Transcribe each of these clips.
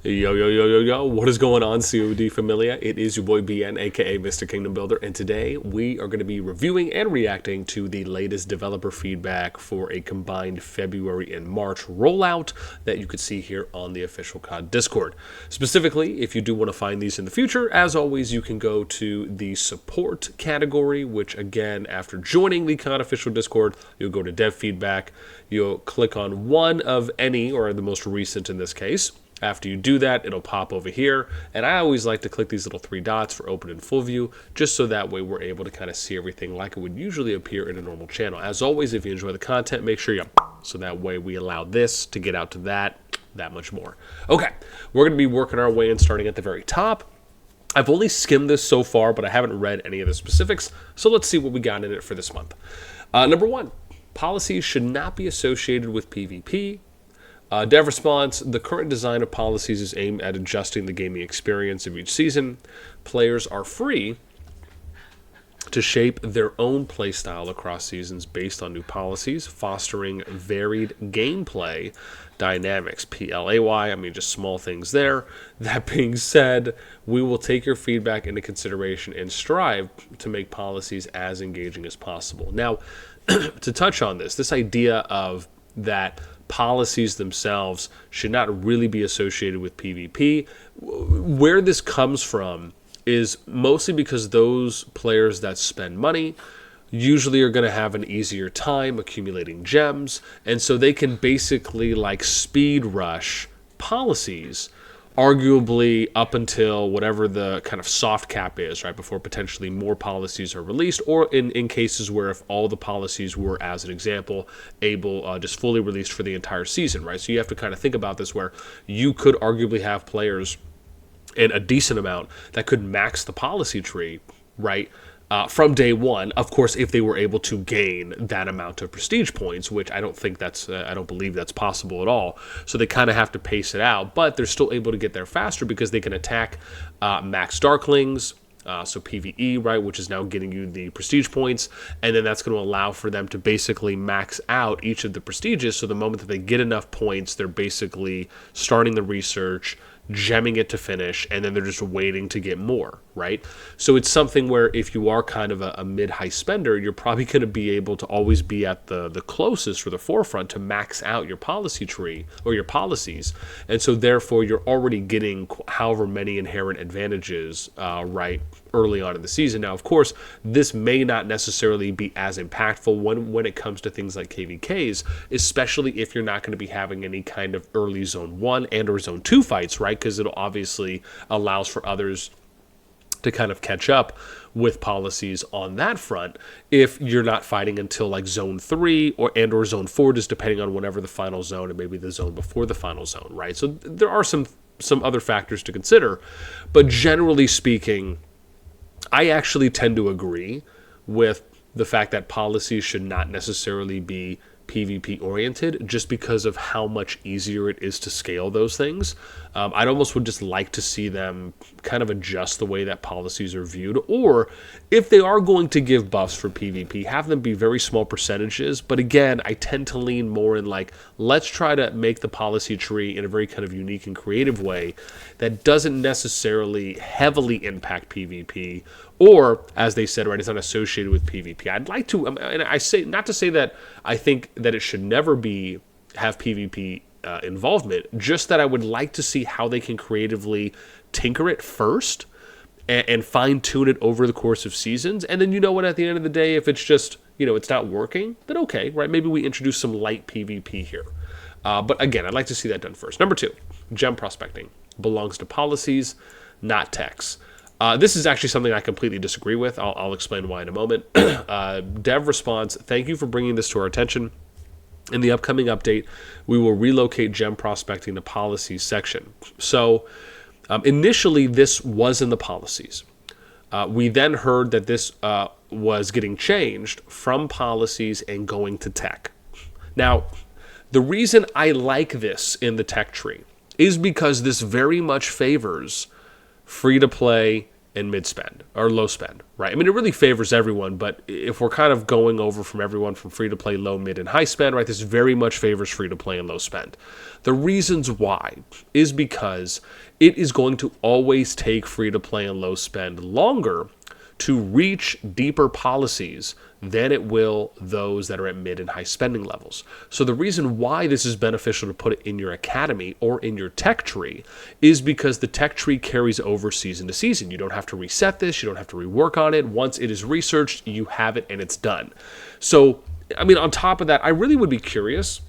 Yo, yo, yo, yo, yo, what is going on, COD Familia? It is your boy BN, aka Mr. Kingdom Builder, and today we are going to be reviewing and reacting to the latest developer feedback for a combined February and March rollout that you could see here on the official CoD Discord. Specifically, if you do want to find these in the future, as always, you can go to the support category, which again, after joining the CoD official Discord, you'll go to dev feedback, you'll click on one of any, or the most recent in this case. After you do that, it'll pop over here, and I always like to click these little three dots for open and full view, just so that way we're able to kind of see everything like it would usually appear in a normal channel. As always, if you enjoy the content, make sure you so that way we allow this to get out to that much more. Okay, we're going to be working our way and starting at the very top. I've only skimmed this so far, but I haven't read any of the specifics, so let's see what we got in it for this month. Number one, policies should not be associated with PvP. Dev response, the current design of policies is aimed at adjusting the gaming experience of each season. Players are free to shape their own playstyle across seasons based on new policies, fostering varied gameplay dynamics. PLAY, I mean, just small things there. That being said, we will take your feedback into consideration and strive to make policies as engaging as possible. Now, to touch on this idea of that policies themselves should not really be associated with PvP. Where this comes from is mostly because those players that spend money usually are going to have an easier time accumulating gems, and so they can basically like speed rush policies, arguably up until whatever the kind of soft cap is, right, before potentially more policies are released, or in cases where if all the policies were, as an example, able just fully released for the entire season, right? So you have to kind of think about this where you could arguably have players in a decent amount that could max the policy tree, right, from day one, of course, if they were able to gain that amount of prestige points, which I don't think that's, I don't believe that's possible at all. So they kind of have to pace it out, but they're still able to get there faster because they can attack max Darklings, so PvE, right, which is now getting you the prestige points, and then that's going to allow for them to basically max out each of the prestiges, so the moment that they get enough points, they're basically starting the research, gemming it to finish, and then they're just waiting to get more, right? So it's something where if you are kind of a mid-high spender, you're probably going to be able to always be at the closest or the forefront to max out your policy tree or your policies, and so therefore you're already getting however many inherent advantages, right, early on in the season. Now, of course, this may not necessarily be as impactful when it comes to things like KVKs, especially if you're not going to be having any kind of early Zone 1 and or Zone 2 fights, right? Because it'll obviously allows for others to kind of catch up with policies on that front if you're not fighting until like Zone 3 or Zone 4, just depending on whenever the final zone and maybe the zone before the final zone, right? So there are some other factors to consider, but generally speaking, I actually tend to agree with the fact that policies should not necessarily be PvP oriented just because of how much easier it is to scale those things. I'd almost would just like to see them kind of adjust the way that policies are viewed, or if they are going to give buffs for PvP, have them be very small percentages. But again, I tend to lean more in like, let's try to make the policy tree in a very kind of unique and creative way that doesn't necessarily heavily impact PvP, or as they said, right, it's not associated with PvP. I'd like to, and I say not to say that I think that it should never have PvP involvement, just that I would like to see how they can creatively tinker it first and fine-tune it over the course of seasons. And then, you know what, at the end of the day, if it's just, you know, it's not working, then okay, right, maybe we introduce some light PvP here. But again, I'd like to see that done first. Number two, gem prospecting belongs to policies, not techs. This is actually something I completely disagree with. I'll explain why in a moment. Dev response, thank you for bringing this to our attention. In the upcoming update, we will relocate gem prospecting to policies section. So initially, this was in the policies. We then heard that this was getting changed from policies and going to tech. Now, the reason I like this in the tech tree is because this very much favors free-to-play and mid spend or low spend, right? I mean, it really favors everyone, but if we're kind of going over from everyone from free to play, low, mid, and high spend, right, this very much favors free to play and low spend. The reasons why is because it is going to always take free to play and low spend longer to reach deeper policies than it will those that are at mid and high spending levels. So the reason why this is beneficial to put it in your academy or in your tech tree is because the tech tree carries over season to season. You don't have to reset this. You don't have to rework on it. Once it is researched, you have it and it's done. So, I mean, on top of that, I really would be curious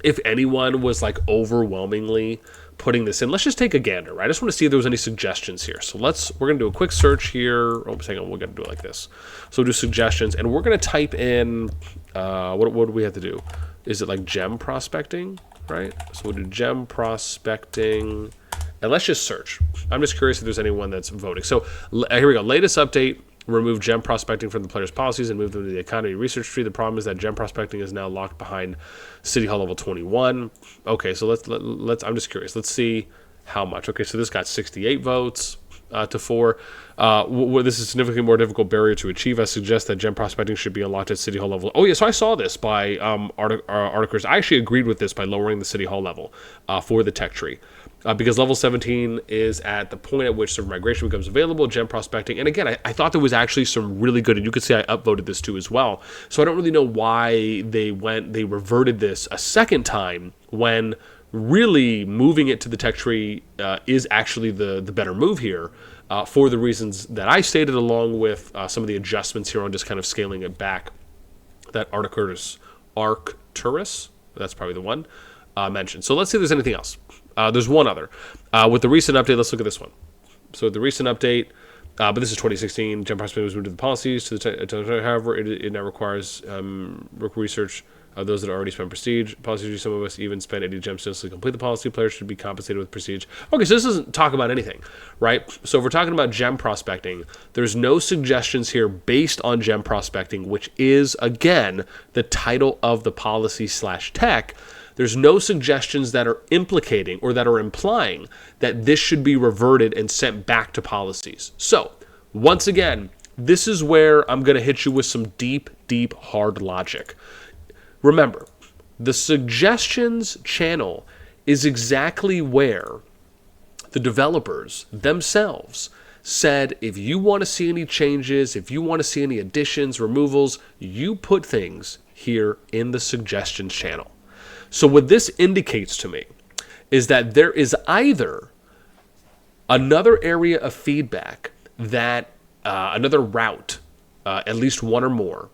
if anyone was like overwhelmingly putting this in. Let's just take a gander, right? I just want to see if there was any suggestions here. So we're going to do a quick search here. Oh, hang on, we're going to do it like this. So we'll do suggestions, and we're going to type in, what do we have to do? Is it like gem prospecting, right? So we'll do gem prospecting, and let's just search. I'm just curious if there's anyone that's voting. So here we go. Latest update. Remove gem prospecting from the player's policies and move them to the economy research tree. The problem is that gem prospecting is now locked behind City Hall level 21. Okay, so let's. I'm just curious. Let's see how much. Okay, so this got 68 votes to 4. This is a significantly more difficult barrier to achieve. I suggest that gem prospecting should be unlocked at City Hall level. Oh yeah, so I saw this by articles. I actually agreed with this by lowering the City Hall level for the tech tree. Because level 17 is at the point at which server migration becomes available, gem prospecting. And again, I thought there was actually some really good, and you could see I upvoted this too as well. So I don't really know why they reverted this a second time when really moving it to the tech tree is actually the better move here for the reasons that I stated, along with some of the adjustments here on just kind of scaling it back that Arcturus, that's probably the one, mentioned. So let's see if there's anything else. There's one other. With the recent update, let's look at this one. So the recent update, but this is 2016, gem prospecting was moved to the policies. However, it now requires research of those that already spend prestige. Policies, some of us even spend 80 gems to complete the policy. Players should be compensated with prestige. Okay, so this doesn't talk about anything, right? So if we're talking about gem prospecting, there's no suggestions here based on gem prospecting, which is, again, the title of the policy/tech. There's no suggestions that are implicating or that are implying that this should be reverted and sent back to policies. So, once again, this is where I'm going to hit you with some deep, deep, hard logic. Remember, the suggestions channel is exactly where the developers themselves said, if you want to see any changes, if you want to see any additions, removals, you put things here in the suggestions channel. So what this indicates to me is that there is either another area of feedback that, another route, at least one or more,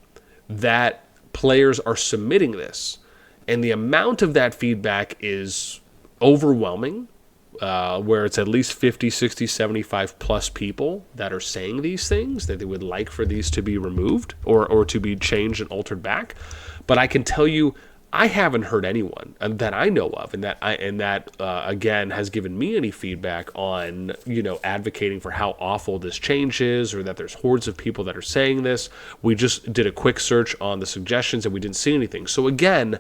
that players are submitting this, and the amount of that feedback is overwhelming, where it's at least 50, 60, 75 plus people that are saying these things, that they would like for these to be removed or to be changed and altered back. But I can tell you, I haven't heard anyone that I know of, and that again has given me any feedback on, advocating for how awful this change is, or that there's hordes of people that are saying this. We just did a quick search on the suggestions and we didn't see anything. So again,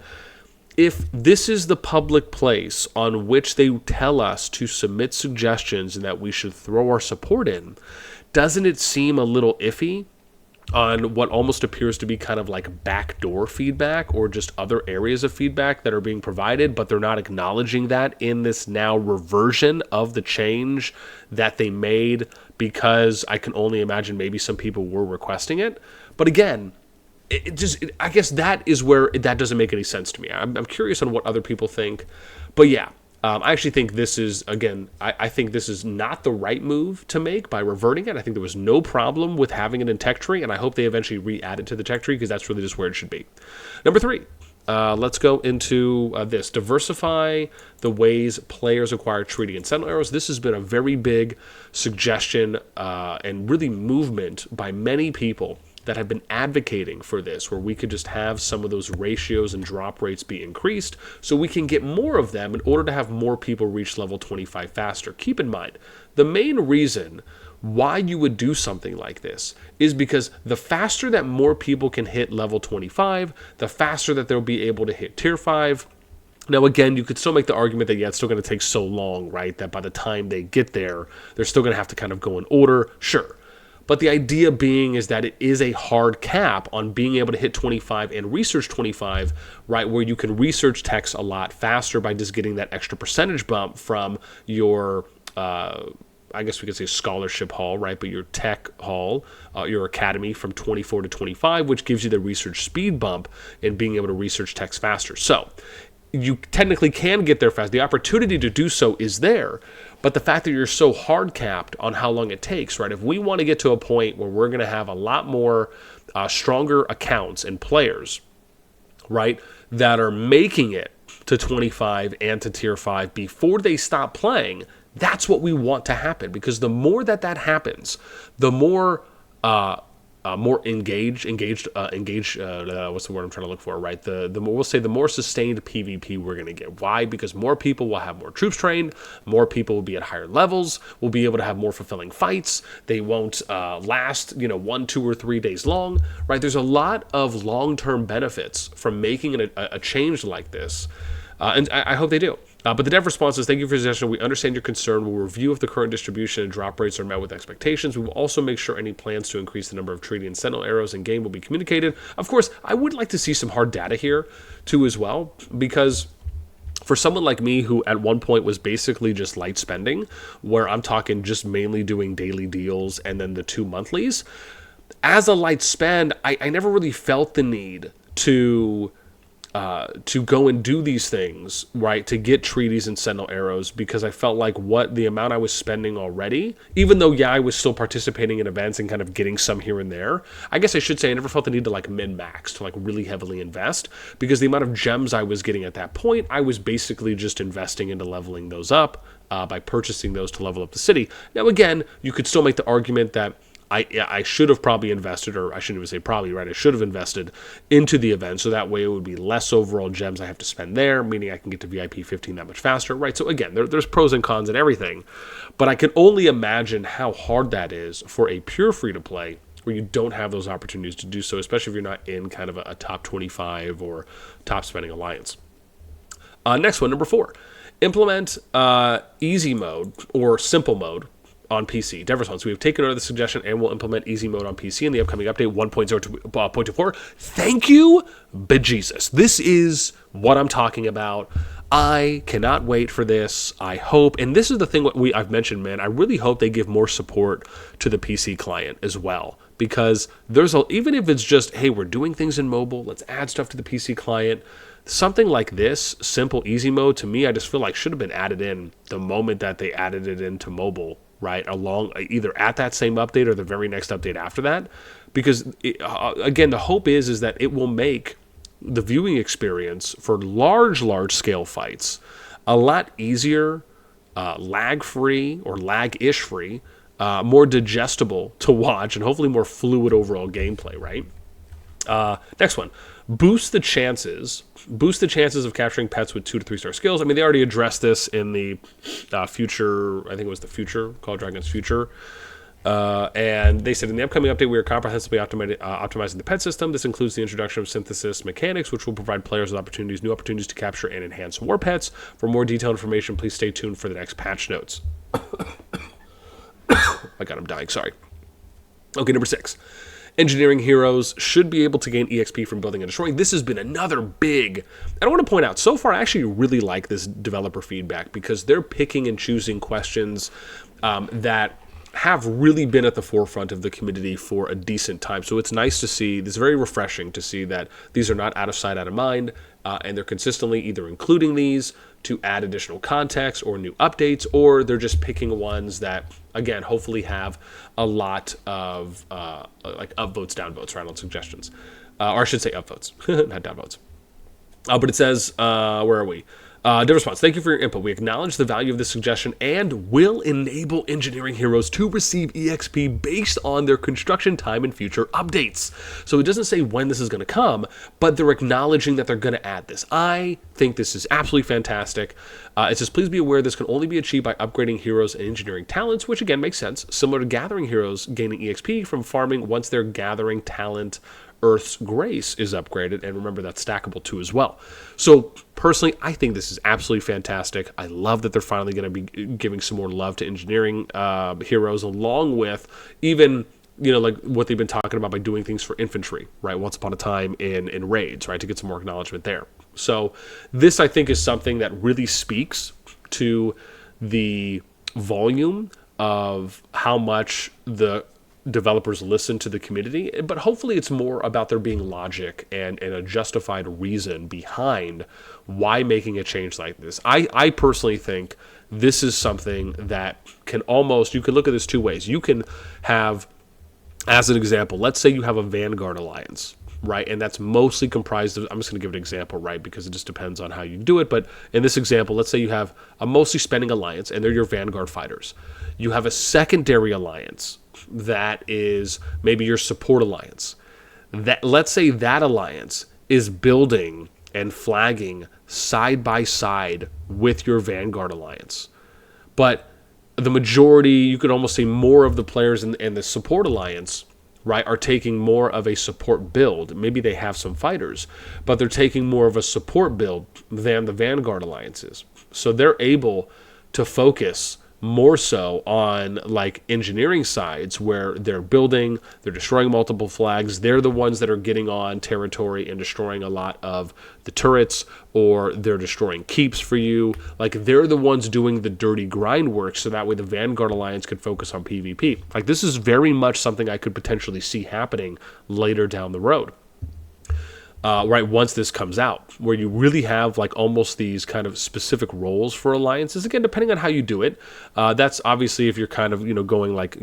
if this is the public place on which they tell us to submit suggestions and that we should throw our support in, doesn't it seem a little iffy on what almost appears to be kind of like backdoor feedback or just other areas of feedback that are being provided, but they're not acknowledging that in this now reversion of the change that they made, because I can only imagine maybe some people were requesting it. But again, I guess that is where that doesn't make any sense to me. I'm curious on what other people think. But yeah, I actually think this is, again, I think this is not the right move to make by reverting it. I think there was no problem with having it in tech tree, and I hope they eventually re-add it to the tech tree, because that's really just where it should be. Number 3, let's go into this. Diversify the ways players acquire treaty and sentinel arrows. This has been a very big suggestion and really movement by many people that have been advocating for this, where we could just have some of those ratios and drop rates be increased so we can get more of them in order to have more people reach level 25 faster. Keep in mind, the main reason why you would do something like this is because the faster that more people can hit level 25, the faster that they'll be able to hit tier 5, Now, again, you could still make the argument that, yeah, it's still going to take so long, right, that by the time they get there, they're still going to have to kind of go in order. Sure. But the idea being is that it is a hard cap on being able to hit 25 and research 25, right, where you can research text a lot faster by just getting that extra percentage bump from your, I guess we could say scholarship hall, right, but your tech hall, your academy from 24 to 25, which gives you the research speed bump in being able to research text faster. So you technically can get there fast. The opportunity to do so is there, but the fact that you're so hard capped on how long it takes, right? If we want to get to a point where we're going to have a lot more stronger accounts and players, right, that are making it to 25 and to tier 5 before they stop playing, that's what we want to happen, because the more that happens, the more more engaged. What's the word I'm trying to look for? Right, the more, we'll say, the more sustained PvP we're going to get. Why? Because more people will have more troops trained, more people will be at higher levels, will be able to have more fulfilling fights. They won't last 1, 2, or 3 days long. Right? There's a lot of long-term benefits from making a change like this, and I hope they do. But the dev response is, thank you for your suggestion. We understand your concern. We'll review if the current distribution and drop rates are met with expectations. We will also make sure any plans to increase the number of treaty and sentinel arrows in game will be communicated. Of course, I would like to see some hard data here too as well, because for someone like me who at one point was basically just light spending, where I'm talking just mainly doing daily deals and then the 2 monthlies, as a light spend, I never really felt the need to go and do these things, right, to get treaties and sentinel arrows, because I felt like the amount I was spending already, even though, yeah, I was still participating in events and kind of getting some here and there, I guess I should say I never felt the need to like min-max, to like really heavily invest, because the amount of gems I was getting at that point, I was basically just investing into leveling those up by purchasing those to level up the city. Now, again, you could still make the argument that I should have probably invested, or I shouldn't even say probably, right? I should have invested into the event, so that way it would be less overall gems I have to spend there, meaning I can get to VIP 15 that much faster, right? So again, there's pros and cons and everything, but I can only imagine how hard that is for a pure free-to-play where you don't have those opportunities to do so, especially if you're not in kind of a top 25 or top spending alliance. Next one, number 4. Implement easy mode or simple mode on PC. Dev response, we have taken note of the suggestion and will implement easy mode on PC in the upcoming update 1.0.24. Thank you, bejesus. This is what I'm talking about. I cannot wait for this. I hope, and this is the thing I've mentioned, man, I really hope they give more support to the PC client as well, because even if it's just, hey, we're doing things in mobile, let's add stuff to the PC client. Something like this, simple easy mode, to me, I just feel like should have been added in the moment that they added it into mobile, right, along either at that same update or the very next update after that, because again, the hope is that it will make the viewing experience for large scale fights a lot easier, lag free or lag-ish free, more digestible to watch, and hopefully more fluid overall gameplay, right? Next one, boost the chances of capturing pets with 2 to 3 star skills. I mean, they already addressed this in the future, I think it was the future, Call of Dragons Future. And they said, in the upcoming update, we are comprehensively optimizing the pet system. This includes the introduction of synthesis mechanics, which will provide players with new opportunities to capture and enhance more pets. For more detailed information, please stay tuned for the next patch notes. My God, I'm dying, sorry. Okay, number 6. Engineering heroes should be able to gain EXP from building and destroying. This has been another big, and I want to point out, so far I actually really like this developer feedback, because they're picking and choosing questions that have really been at the forefront of the community for a decent time. So it's nice to see, it's very refreshing to see that these are not out of sight, out of mind, and they're consistently either including these to add additional context or new updates, or they're just picking ones that, again, hopefully have a lot of like upvotes, downvotes, right, on suggestions. Or I should say upvotes, not downvotes. But it says, where are we? Dev response, thank you for your input. We acknowledge the value of this suggestion and will enable engineering heroes to receive EXP based on their construction time and future updates. So it doesn't say when this is going to come, but they're acknowledging that they're going to add this. I think this is absolutely fantastic. It says, please be aware this can only be achieved by upgrading heroes and engineering talents, which again makes sense, similar to gathering heroes gaining EXP from farming once they're gathering talent Earth's Grace is upgraded, and remember that's stackable too as well. So personally, I think this is absolutely fantastic. I love that they're finally going to be giving some more love to engineering heroes, along with even like what they've been talking about by doing things for infantry, right? Once upon a time in raids, right, to get some more acknowledgement there. So this, I think, is something that really speaks to the volume of how much the developers listen to the community, but hopefully it's more about there being logic and a justified reason behind why making a change like this. I personally think this is something that you could look at this two ways. You can have, as an example, let's say you have a Vanguard alliance, right? And that's mostly comprised of, I'm just going to give an example, right? Because it just depends on how you do it. But in this example, let's say you have a mostly spending alliance and they're your Vanguard fighters. You have a secondary alliance that is maybe your support alliance. That, let's say that alliance is building and flagging side by side with your Vanguard alliance. But the majority, you could almost say more of the players in the support alliance, right, are taking more of a support build. Maybe they have some fighters, but they're taking more of a support build than the Vanguard alliances. So they're able to focus more so on like engineering sides where they're building, they're destroying multiple flags. They're the ones that are getting on territory and destroying a lot of the turrets, or they're destroying keeps for you. Like, they're the ones doing the dirty grind work, so that way the Vanguard Alliance could focus on PvP. Like, this is very much something I could potentially see happening later down the road. Right, once this comes out, where you really have like almost these kind of specific roles for alliances. Again, depending on how you do it, that's obviously if you're kind of going like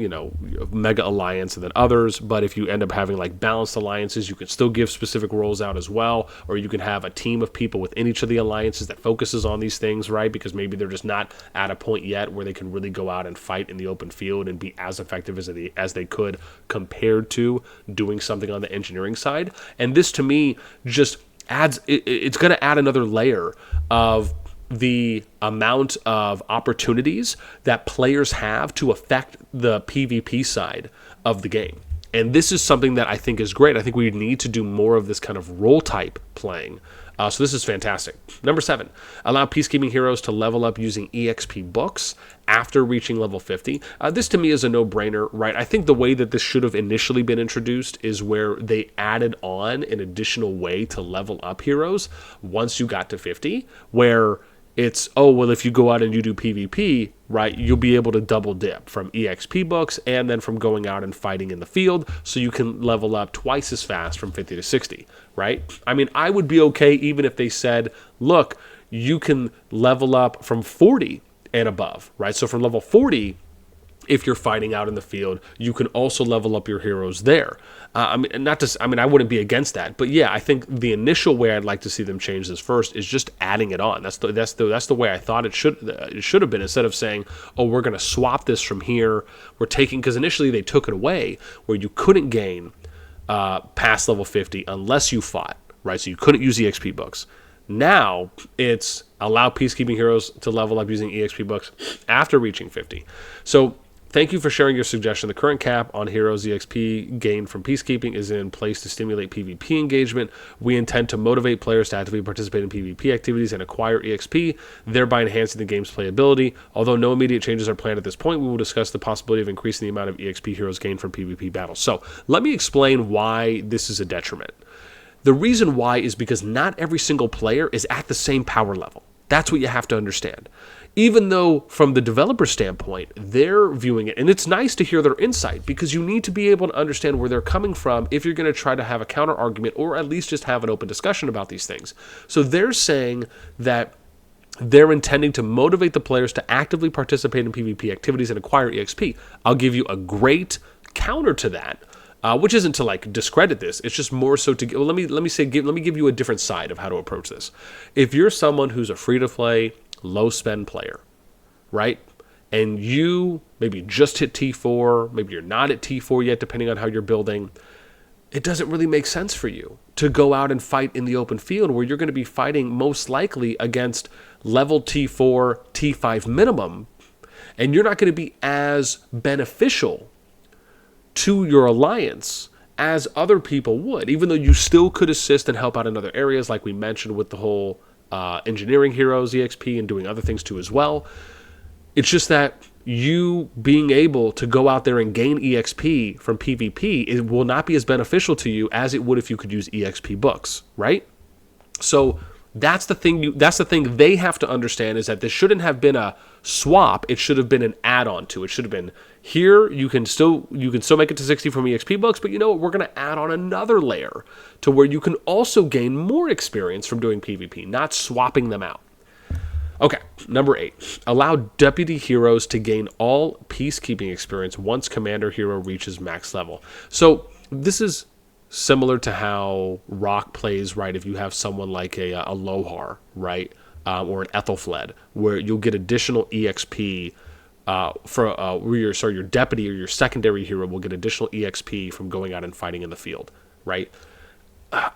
mega alliance and then others. But if you end up having like balanced alliances, you can still give specific roles out as well, or you can have a team of people within each of the alliances that focuses on these things, right? Because maybe they're just not at a point yet where they can really go out and fight in the open field and be as effective as they could compared to doing something on the engineering side. And this to me just adds, it's going to add another layer of the amount of opportunities that players have to affect the PvP side of the game. And this is something that I think is great. I think we need to do more of this kind of role type playing. So this is fantastic. Number 7, allow peacekeeping heroes to level up using EXP books after reaching level 50. This to me is a no-brainer, right? I think the way that this should have initially been introduced is where they added on an additional way to level up heroes once you got to 50, where it's, oh, well, if you go out and you do PvP, right, you'll be able to double dip from EXP books and then from going out and fighting in the field, so you can level up twice as fast from 50 to 60, right? I mean, I would be okay even if they said, look, you can level up from 40 and above, right? So from level 40, if you're fighting out in the field, you can also level up your heroes there. I wouldn't be against that, but yeah, I think the initial way I'd like to see them change this first is just adding it on. That's the way I thought it should have been, instead of saying, oh, we're going to swap this from here. We're taking, because initially they took it away where you couldn't gain past level 50 unless you fought, right? So you couldn't use EXP books. Now it's allow peacekeeping heroes to level up using EXP books after reaching 50. So thank you for sharing your suggestion. The current cap on heroes EXP gained from peacekeeping is in place to stimulate PvP engagement. We intend to motivate players to actively participate in PvP activities and acquire EXP, thereby enhancing the game's playability. Although no immediate changes are planned at this point, we will discuss the possibility of increasing the amount of EXP heroes gained from PvP battles. So let me explain why this is a detriment. The reason why is because not every single player is at the same power level. That's what you have to understand. Even though from the developer standpoint, they're viewing it, and it's nice to hear their insight, because you need to be able to understand where they're coming from if you're going to try to have a counter argument, or at least just have an open discussion about these things. So they're saying that they're intending to motivate the players to actively participate in PvP activities and acquire EXP. I'll give you a great counter to that. Which isn't to like discredit this. It's just more so to let me give you a different side of how to approach this. If you're someone who's a free-to-play, low-spend player, right, and you maybe just hit T4, maybe you're not at T4 yet, depending on how you're building, it doesn't really make sense for you to go out and fight in the open field, where you're going to be fighting most likely against level T4, T5 minimum, and you're not going to be as beneficial to your alliance as other people would, even though you still could assist and help out in other areas, like we mentioned with the whole engineering heroes EXP and doing other things too as well. It's just that you being able to go out there and gain EXP from PvP, it will not be as beneficial to you as it would if you could use EXP books, right? So that's the thing. That's the thing they have to understand, is that this shouldn't have been a swap. It should have been an add-on to it. Should have been, here you can still make it to 60 from EXP books, but you know what? We're going to add on another layer to where you can also gain more experience from doing PvP, not swapping them out. Okay, number 8. Allow deputy heroes to gain all peacekeeping experience once commander hero reaches max level. So this is similar to how Rock plays, right? If you have someone like a Lohar, right, or an Ethelfled, where you'll get additional EXP for your deputy or your secondary hero will get additional EXP from going out and fighting in the field, right?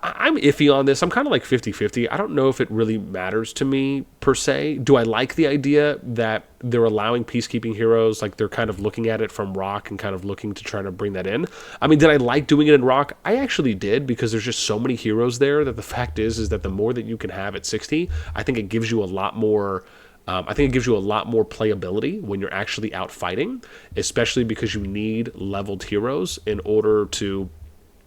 I'm iffy on this. I'm kind of like 50-50. I don't know if it really matters to me, per se. Do I like the idea that they're allowing peacekeeping heroes, like they're kind of looking at it from Rock and kind of looking to try to bring that in? I mean, did I like doing it in Rock? I actually did, because there's just so many heroes there that the fact is that the more that you can have at 60, I think it gives you a lot more... playability when you're actually out fighting, especially because you need leveled heroes in order to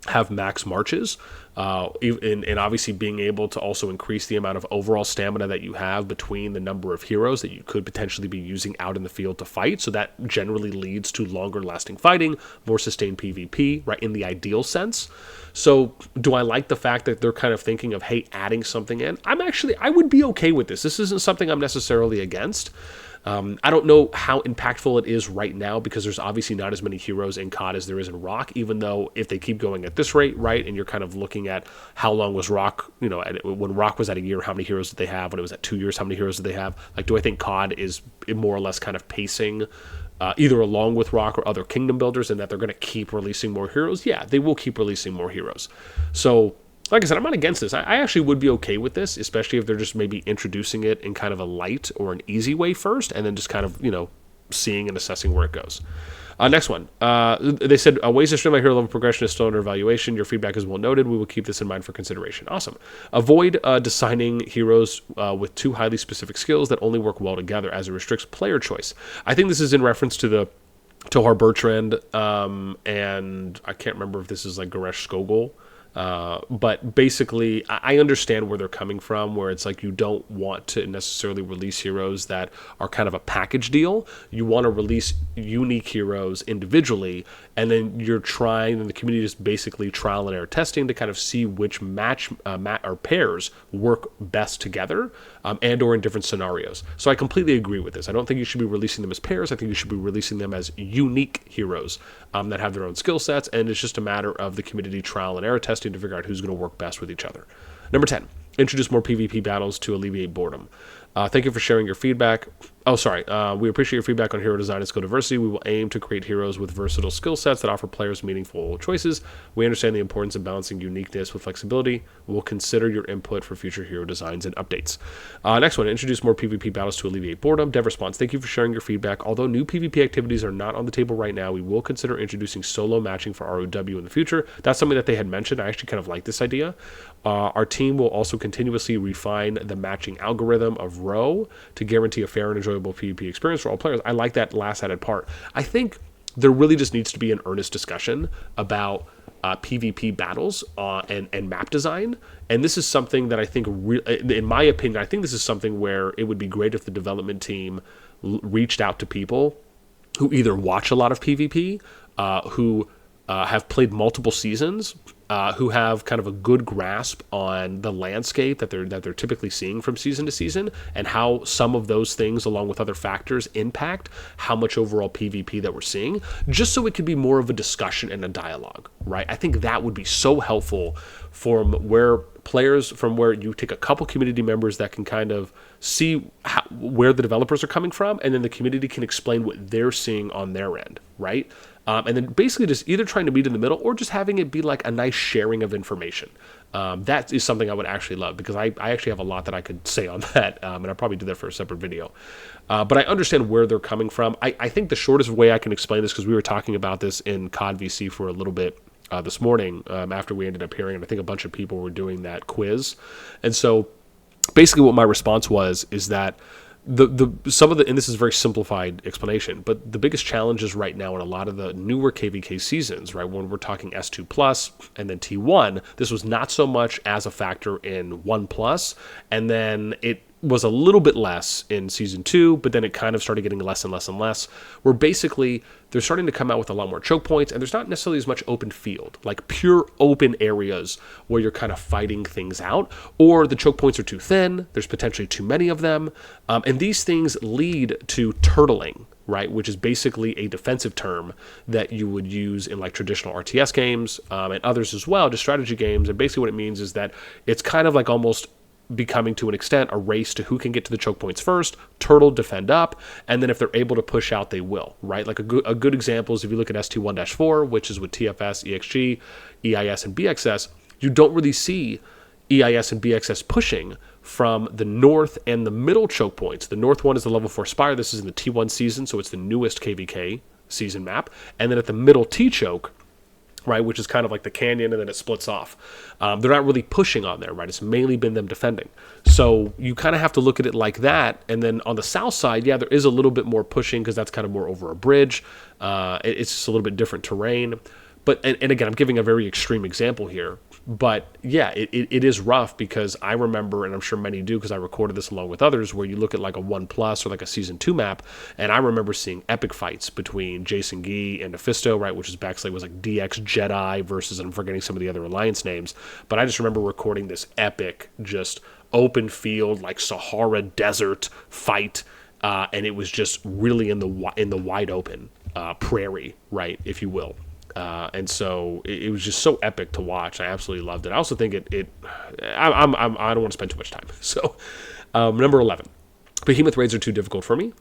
have max marches, and obviously being able to also increase the amount of overall stamina that you have between the number of heroes that you could potentially be using out in the field to fight. So that generally leads to longer lasting fighting, more sustained PvP, right, in the ideal sense. So do I like the fact that they're kind of thinking of, hey, adding something in? I would be okay with this. This isn't something I'm necessarily against. I don't know how impactful it is right now, because there's obviously not as many heroes in CoD as there is in Rock, even though if they keep going at this rate, right, and you're kind of looking at how long was Rock, you know, when Rock was at a year, how many heroes did they have? When it was at 2 years, how many heroes did they have? Like, do I think CoD is more or less kind of pacing either along with Rock or other kingdom builders, and that they're going to keep releasing more heroes? Yeah, they will keep releasing more heroes. So, like I said, I'm not against this. I actually would be okay with this, especially if they're just maybe introducing it in kind of a light or an easy way first, and then just kind of, you know, seeing and assessing where it goes. Next one. They said, ways to stream my hero level progression is still under evaluation. Your feedback is well noted. We will keep this in mind for consideration. Awesome. Avoid designing heroes with too highly specific skills that only work well together, as it restricts player choice. I think this is in reference to the Tohar Bertrand, and I can't remember if this is like Goresh Skogul. But basically, I understand where they're coming from, where it's like you don't want to necessarily release heroes that are kind of a package deal. You want to release unique heroes individually, and then you're trying, and the community is basically trial and error testing to kind of see which match or pairs work best together, and or in different scenarios. So I completely agree with this. I don't think you should be releasing them as pairs. I think you should be releasing them as unique heroes that have their own skill sets, and it's just a matter of the community trial and error testing to figure out who's going to work best with each other. Number 10, introduce more PvP battles to alleviate boredom. Thank you for sharing your feedback. We appreciate your feedback on hero design and skill diversity. We will aim to create heroes with versatile skill sets that offer players meaningful choices. We understand the importance of balancing uniqueness with flexibility. We will consider your input for future hero designs and updates. Next one, introduce more PvP battles to alleviate boredom. Dev response, thank you for sharing your feedback. Although new PvP activities are not on the table right now, we will consider introducing solo matching for ROW in the future. That's something that they had mentioned. I actually kind of like this idea. Our team will also continuously refine the matching algorithm of row to guarantee a fair and enjoyable PvP experience for all players. I like that last added part. I think there really just needs to be an earnest discussion about PvP battles and map design. And this is something that I think, in my opinion, I think this is something where it would be great if the development team reached out to people who either watch a lot of PvP, who have played multiple seasons, who have kind of a good grasp on the landscape that they're typically seeing from season to season, and how some of those things, along with other factors, impact how much overall PvP that we're seeing, just so it could be more of a discussion and a dialogue, right? I think that would be so helpful from where you take a couple community members that can kind of see where the developers are coming from, and then the community can explain what they're seeing on their end, right? And then basically just either trying to meet in the middle or just having it be like a nice sharing of information. That is something I would actually love, because I actually have a lot that I could say on that, and I'll probably do that for a separate video. But I understand where they're coming from. I think the shortest way I can explain this, because we were talking about this in COD VC for a little bit this morning after we ended up hearing, and I think a bunch of people were doing that quiz. And so basically what my response was is that some of the, and this is a very simplified explanation, but the biggest challenges right now in a lot of the newer KVK seasons, right, when we're talking S2 plus and then T1, this was not so much as a factor in 1 plus, and then it was a little bit less in season 2, but then it kind of started getting less and less and less, where basically they're starting to come out with a lot more choke points, and there's not necessarily as much open field, like pure open areas where you're kind of fighting things out, or the choke points are too thin, there's potentially too many of them, and these things lead to turtling, right, which is basically a defensive term that you would use in like traditional RTS games and others as well, just strategy games, and basically what it means is that it's kind of like almost becoming to an extent a race to who can get to the choke points first, turtle, defend up, and then if they're able to push out, they will, right? Like a good example is if you look at ST1-4, which is with TFS, EXG, EIS, and BXS, you don't really see EIS and BXS pushing from the north and the middle choke points. The north one is the level 4 Spire. This is in the T1 season, so it's the newest KVK season map. And then at the middle T choke, right, which is kind of like the canyon, and then it splits off. They're not really pushing on there, right? It's mainly been them defending. So you kind of have to look at it like that. And then on the south side, yeah, there is a little bit more pushing because that's kind of more over a bridge. It's just a little bit different terrain. But and again, I'm giving a very extreme example here. But yeah, it is rough because I remember, and I'm sure many do because I recorded this along with others, where you look at like a 1 plus or like a season 2 map, and I remember seeing epic fights between Jason Gee and Mephisto, right, which is backslash was like DX Jedi versus, I'm forgetting some of the other Alliance names, but I just remember recording this epic, just open field, like Sahara Desert fight, and it was just really in the wide open prairie, right, if you will. And so it was just so epic to watch. I absolutely loved it. I also think I don't want to spend too much time. So, number 11, Behemoth raids are too difficult for me.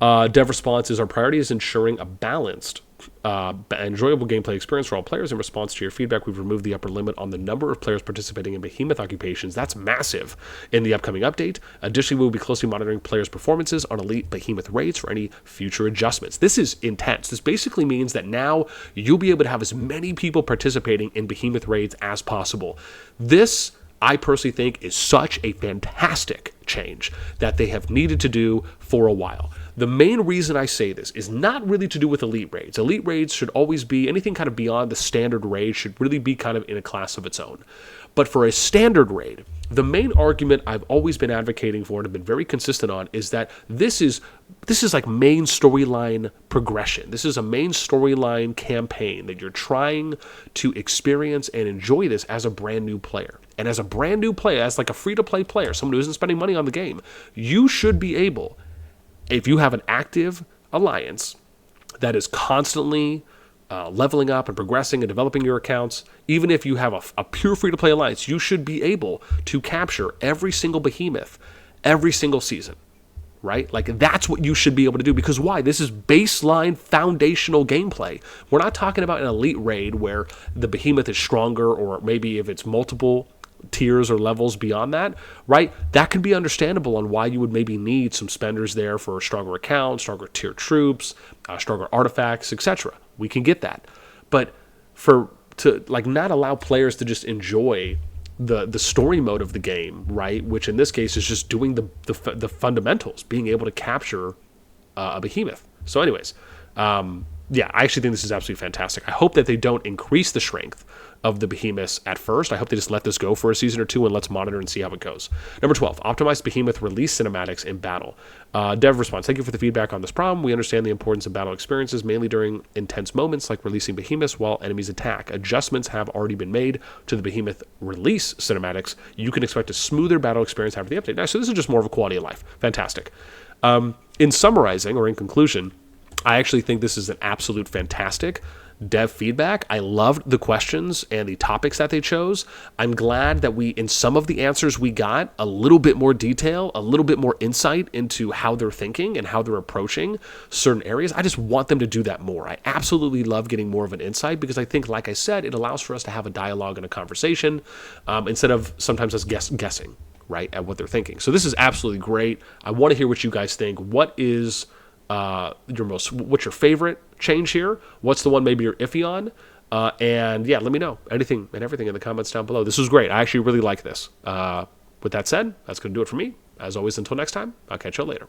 Dev response is our priority is ensuring a balanced, enjoyable gameplay experience for all players. In response to your feedback, we've removed the upper limit on the number of players participating in Behemoth occupations. That's massive in the upcoming update. Additionally, we'll be closely monitoring players' performances on elite Behemoth raids for any future adjustments. This is intense. This basically means that now you'll be able to have as many people participating in Behemoth raids as possible. This, I personally think, is such a fantastic change that they have needed to do for a while. The main reason I say this is not really to do with elite raids. Elite raids should always be, anything kind of beyond the standard raid should really be kind of in a class of its own. But for a standard raid, the main argument I've always been advocating for and have been very consistent on is that this is like main storyline progression. This is a main storyline campaign that you're trying to experience and enjoy this as a brand new player. And as a brand new player, as like a free-to-play player, someone who isn't spending money on the game, you should be able, if you have an active alliance that is constantly leveling up and progressing and developing your accounts, even if you have a pure free-to-play alliance, you should be able to capture every single Behemoth every single season, right? Like, that's what you should be able to do, because why? This is baseline foundational gameplay. We're not talking about an elite raid where the Behemoth is stronger, or maybe if it's multiple tiers or levels beyond that, right? That could be understandable on why you would maybe need some spenders there for a stronger account, stronger tier troops, stronger artifacts, etc. We can get that. But to like not allow players to just enjoy the story mode of the game, right? Which in this case is just doing the fundamentals, being able to capture a Behemoth. So anyways, yeah, I actually think this is absolutely fantastic. I hope that they don't increase the strength of the Behemoths at first. I hope they just let this go for a season or two and let's monitor and see how it goes. Number 12, optimize Behemoth release cinematics in battle. Dev response, thank you for the feedback on this problem. We understand the importance of battle experiences, mainly during intense moments like releasing Behemoths while enemies attack. Adjustments have already been made to the Behemoth release cinematics. You can expect a smoother battle experience after the update. Now, so this is just more of a quality of life. Fantastic. In summarizing, or in conclusion, I actually think this is an absolute fantastic dev feedback. I loved the questions and the topics that they chose. I'm glad that we, in some of the answers we got, a little bit more detail, a little bit more insight into how they're thinking and how they're approaching certain areas. I just want them to do that more. I absolutely love getting more of an insight because I think, like I said, it allows for us to have a dialogue and a conversation instead of sometimes us guessing, right, at what they're thinking. So this is absolutely great. I want to hear what you guys think. What's your favorite change here? What's the one maybe you're iffy on? And yeah, let me know anything and everything in the comments down below. This was great. I actually really like this. With that said, that's going to do it for me. As always, until next time, I'll catch you later.